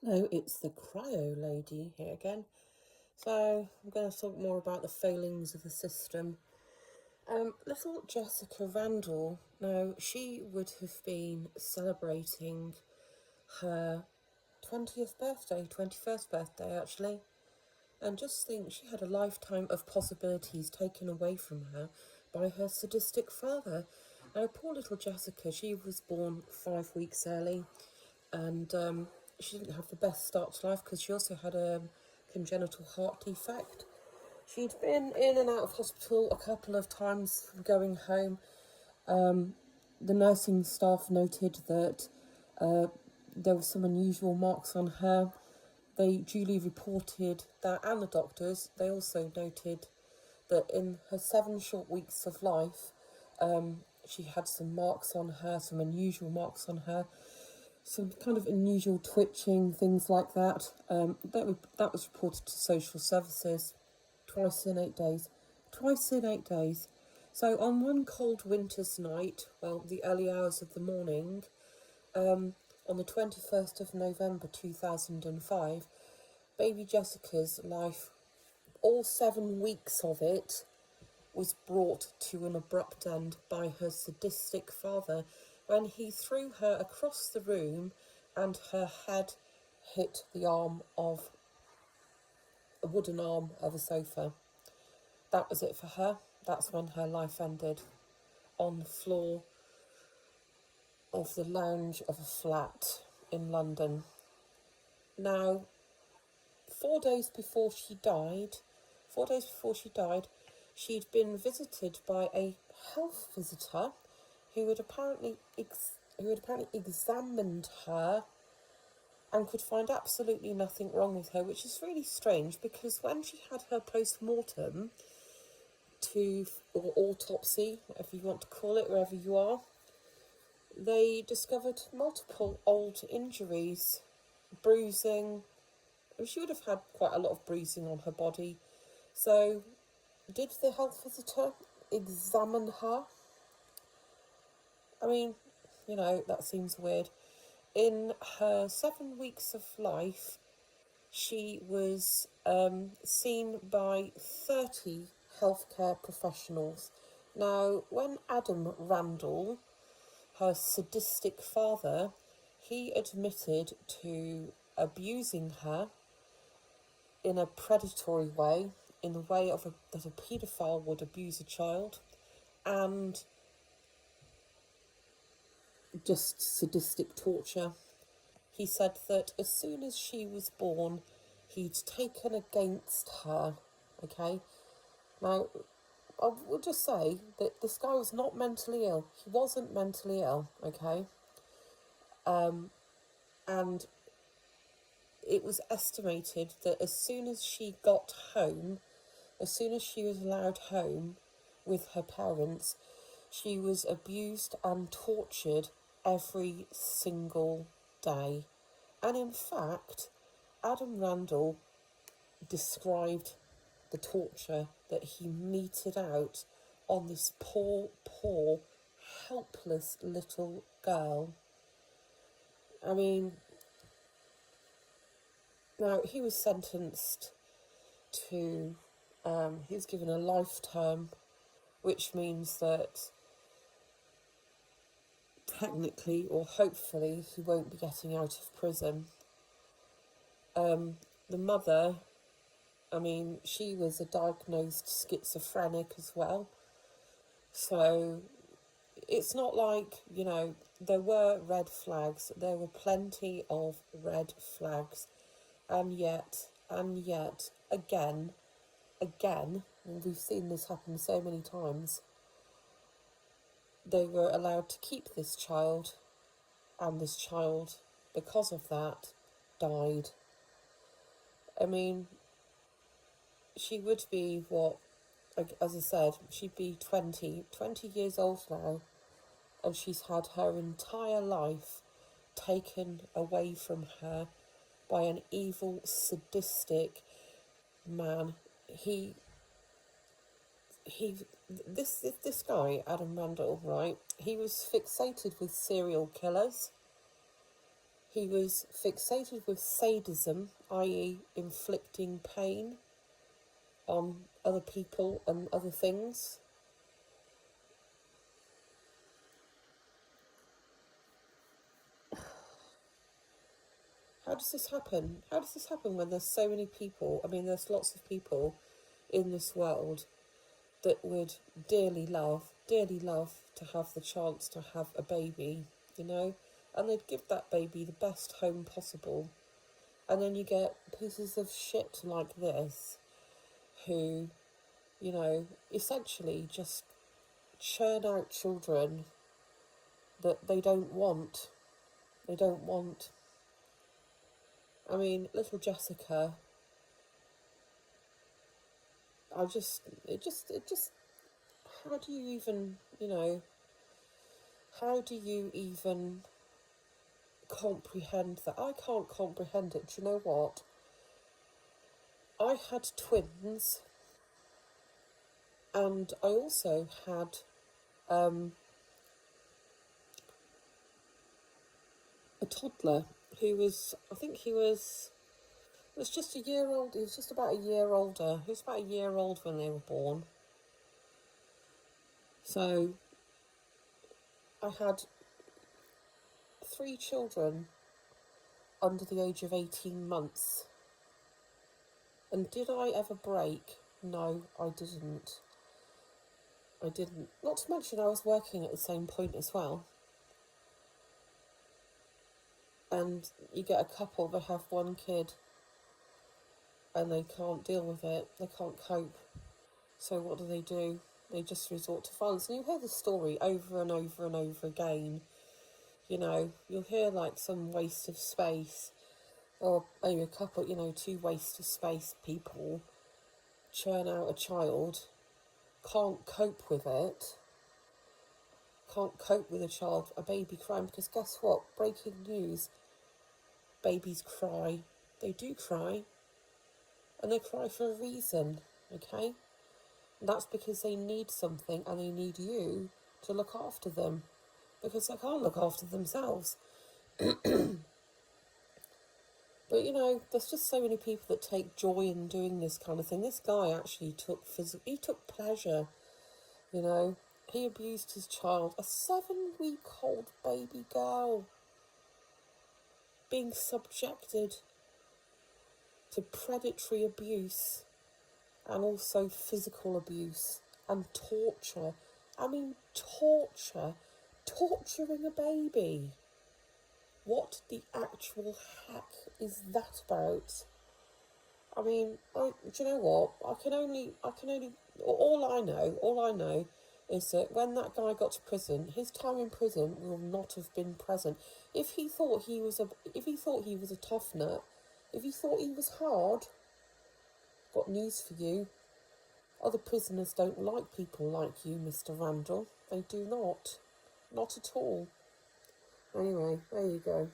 No, it's the cryo lady here again. So I'm going to talk more about the failings of the system. Little Jessica Randall, now she would have been celebrating her 20th birthday, 21st birthday actually. And just think, she had a lifetime of possibilities taken away from her by her sadistic father. Now, poor little Jessica, she was born 5 weeks early, and she didn't have the best start to life because she also had a congenital heart defect. She'd been in and out of hospital a couple of times going home. The nursing staff noted that there were some unusual marks on her. They duly reported that, and the doctors, they also noted that in her 7 short weeks of life, she had some marks on her, some unusual marks on her, some kind of unusual twitching, things like that. That was reported to social services twice in 8 days. Twice in 8 days. So on one cold winter's night, well, the early hours of the morning, on the 21st of November 2005, baby Jessica's life, all 7 weeks of it, was brought to an abrupt end by her sadistic father when he threw her across the room and her head hit the arm of a wooden arm of a sofa. That was it for her. That's when her life ended, on the floor of the lounge of a flat in London. Now, 4 days before she died, 4 days before she died, she'd been visited by a health visitor who had apparently examined her and could find absolutely nothing wrong with her, which is really strange because when she had her post-mortem, or autopsy, if you want to call it, wherever you are, they discovered multiple old injuries, bruising. She would have had quite a lot of bruising on her body. So, did the health visitor examine her? I mean, that seems weird. In her 7 weeks of life, she was seen by 30 healthcare professionals. Now, when Adam Randall, her sadistic father, he admitted to abusing her in a predatory way, in the way that a paedophile would abuse a child, and just sadistic torture. He said that as soon as she was born, he'd taken against her. Okay? Now, I will just say that this guy was not mentally ill. He wasn't mentally ill, okay? And it was estimated that as soon as she got home, as soon as she was allowed home with her parents, she was abused and tortured every single day. And in fact, Adam Randall described the torture that he meted out on this poor, helpless little girl. I mean, now he was sentenced to, he was given a life term, which means that technically or hopefully he won't be getting out of prison. The mother, I mean, she was a diagnosed schizophrenic as well. So it's not like, there were red flags. There were plenty of red flags. And yet, again, and we've seen this happen so many times, they were allowed to keep this child, and this child, because of that, died. I mean, she would be, as I said, she'd be 20 years old now, and she's had her entire life taken away from her by an evil, sadistic man. This guy, Adam Randall, right? He was fixated with serial killers. He was fixated with sadism, i.e. inflicting pain on other people and other things. How does this happen? How does this happen when there's so many people? I mean, there's lots of people in this world that would dearly love to have the chance to have a baby, you know, and they'd give that baby the best home possible. And then you get pieces of shit like this who, you know, essentially just churn out children that they don't want. They don't want. I mean, little Jessica, it just, how do you even, you know, how do you even comprehend that? I can't comprehend it. Do you know what? I had twins, and I also had a toddler who was, I think he was just a year old. He was just about a year older. He was about a year old when they were born. So I had 3 children under the age of 18 months. And did I ever break? No, I didn't. I didn't. Not to mention I was working at the same point as well. And you get a couple that have 1 kid and they can't deal with it. They can't cope. So what do? They just resort to violence. And you hear the story over and over and over again. You know, you'll hear like some waste of space, or maybe a couple, you know, 2 waste of space people churn out a child, can't cope with it, can't cope with a baby crying, because guess what? Breaking news, babies cry. They do cry, and they cry for a reason, okay? And that's because they need something, and they need you to look after them, because they can't look after themselves. But you know, there's just so many people that take joy in doing this kind of thing. This guy actually took pleasure, you know. He abused his child, a 7-week-old baby girl, being subjected to predatory abuse and also physical abuse and torture. I mean, torturing a baby. What the actual heck is that about? I mean, do you know what? All I know is that when that guy got to prison, his time in prison will not have been present. If he thought he was a tough nut, if he thought he was hard, got news for you. Other prisoners don't like people like you, Mr. Randall. They do not. Not at all. Anyway, there you go.